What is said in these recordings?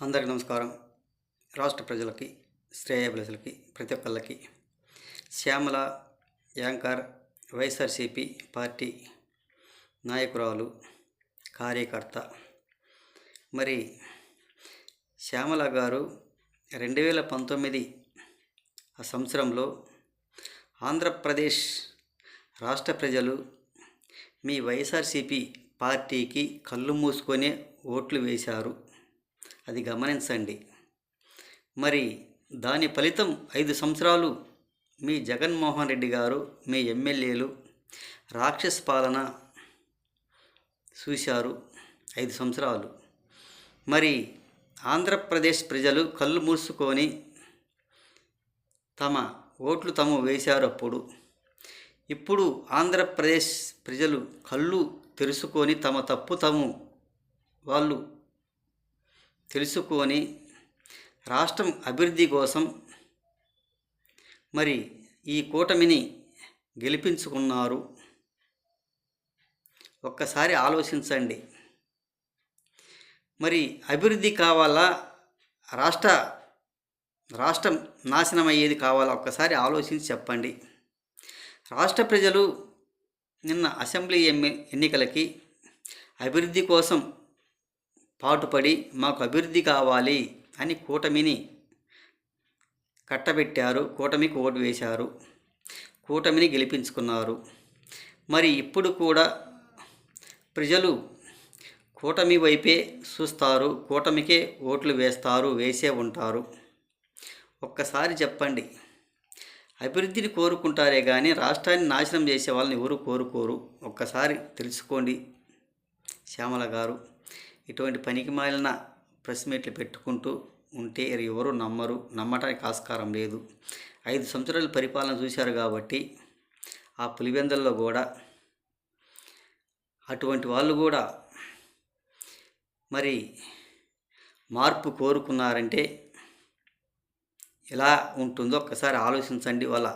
అందరికీ నమస్కారం. రాష్ట్ర ప్రజలకి, శ్రేయోభిలాషులకి, ప్రతి ఒక్కళ్ళకి శ్యామల యాంకర్, వైఎస్ఆర్సీపీ పార్టీ నాయకురాలు, కార్యకర్త. మరి శ్యామల గారు 2019 ఆ సంవత్సరంలో ఆంధ్రప్రదేశ్ రాష్ట్ర ప్రజలు మీ వైఎస్ఆర్సీపీ పార్టీకి కళ్ళు మూసుకొనే ఓట్లు వేశారు. అది గమనించండి. మరి దాని ఫలితం 5 సంవత్సరాలు మీ జగన్మోహన్ రెడ్డి గారు, మీ ఎమ్మెల్యేలు రాక్షస పాలన చూశారు 5 సంవత్సరాలు. మరి ఆంధ్రప్రదేశ్ ప్రజలు కళ్ళు మూసుకొని తమ ఓట్లు తాము వేశారు. ఇప్పుడు ఆంధ్రప్రదేశ్ ప్రజలు కళ్ళు తెరుచుకొని తమ తప్పు తాము వాళ్ళు తెలుసుకొని రాష్ట్రం అభివృద్ధి కోసం మరి ఈ కూటమిని గెలిపించుకున్నారు. ఒక్కసారి ఆలోచించండి. మరి అభివృద్ధి కావాలా, రాష్ట్రం నాశనం అయ్యేది కావాలా? ఒక్కసారి ఆలోచించి చెప్పండి. రాష్ట్ర ప్రజలు నిన్న అసెంబ్లీ ఎన్నికలకి అభివృద్ధి కోసం పాటుపడి మాకు అభివృద్ధి కావాలి అని కూటమిని కట్టబెట్టారు. కూటమికి ఓటు వేశారు, కూటమిని గెలిపించుకున్నారు. మరి ఇప్పుడు కూడా ప్రజలు కూటమి వైపే చూస్తారు, కూటమికే ఓట్లు వేసే ఉంటారు. ఒక్కసారి చెప్పండి. అభివృద్ధిని కోరుకుంటారే కానీ రాష్ట్రాన్ని నాశనం చేసే వాళ్ళని ఎవరు కోరుకోరు. ఒక్కసారి తెలుసుకోండి శ్యామల గారు. ఇటువంటి పనికి మాలిన ప్రెస్ మీట్లు పెట్టుకుంటూ ఉంటే ఎవరు నమ్మటానికి ఆస్కారం లేదు. 5 సంవత్సరాల పరిపాలన చూశారు కాబట్టి ఆ పులివెందుల్లో కూడా అటువంటి వాళ్ళు కూడా మరి మార్పు కోరుకున్నారంటే ఎలా ఉంటుందో ఒక్కసారి ఆలోచించండి. వాళ్ళ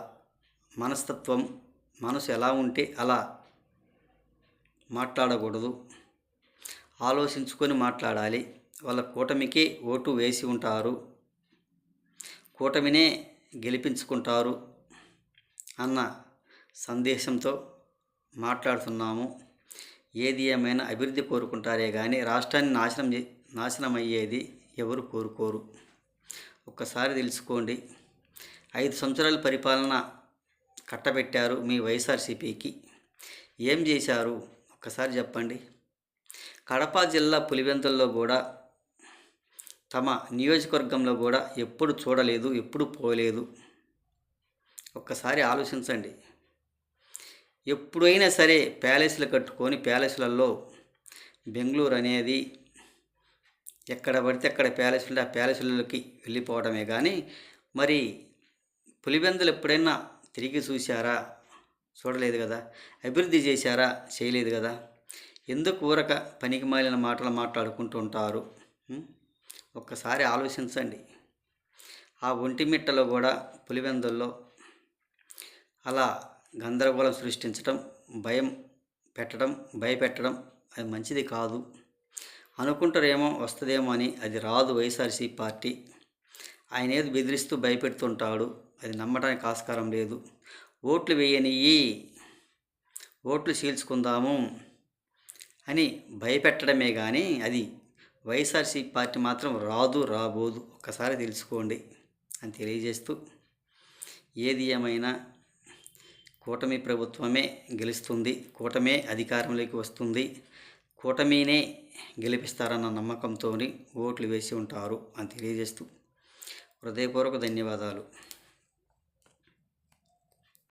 మనస్తత్వం, మనసు ఎలా ఉంటే అలా మాట్లాడకూడదు, ఆలోచించుకొని మాట్లాడాలి. వాళ్ళ కూటమికే ఓటు వేసి ఉంటారు, కూటమినే గెలిపించుకుంటారు అన్న సందేశంతో మాట్లాడుతున్నాము. ఏది ఏమైనా అభివృద్ధి కోరుకుంటారే కానీ రాష్ట్రాన్ని నాశనం అయ్యేది ఎవరు కోరుకోరు. ఒక్కసారి తెలుసుకోండి. 5 సంవత్సరాల పరిపాలన కట్టబెట్టారు మీ వైఎస్ఆర్సీపీకి. ఏం చేశారు ఒక్కసారి చెప్పండి. కడప జిల్లా పులివెందుల్లో కూడా తమ నియోజకవర్గంలో కూడా ఎప్పుడు చూడలేదు, ఎప్పుడు పోలేదు. ఒక్కసారి ఆలోచించండి. ఎప్పుడైనా సరే ప్యాలెస్లు కట్టుకొని ప్యాలెస్లలో బెంగళూరు అనేది ఎక్కడ పడితే అక్కడ ప్యాలెస్లు, ఆ ప్యాలెస్లలోకి వెళ్ళిపోవడమే కానీ మరి పులివెందులు ఎప్పుడైనా తిరిగి చూశారా? చూడలేదు కదా. అభివృద్ధి చేశారా? చేయలేదు కదా. ఎందుకు ఊరక పనికి మాలిన మాటలు మాట్లాడుకుంటూ ఉంటారు? ఒక్కసారి ఆలోచించండి. ఆ ఒంటిమిట్టలో కూడా పులివెందుల్లో అలా గందరగోళం సృష్టించడం, భయపెట్టడం అది మంచిది కాదు. అనుకుంటారేమో వస్తుందేమో అని, అది రాదు. వైఎస్ఆర్సీపీ పార్టీ ఆయన ఏదో బెదిరిస్తూ భయపెడుతుంటాడు, అది నమ్మడానికి ఆస్కారం లేదు. ఓట్లు వేయనియ్యి, ఓట్లు చీల్చుకుందాము అని భయపెట్టడమే కానీ అది వైఎస్ఆర్సీపీ పార్టీ మాత్రం రాబోదు. ఒక్కసారి తెలుసుకోండి అని తెలియజేస్తూ, ఏది ఏమైనా కూటమి ప్రభుత్వమే గెలుస్తుంది, కూటమే అధికారంలోకి వస్తుంది, కూటమినే గెలిపిస్తారన్న నమ్మకంతో ఓట్లు వేసి ఉంటారు అని తెలియజేస్తూ హృదయపూర్వక ధన్యవాదాలు.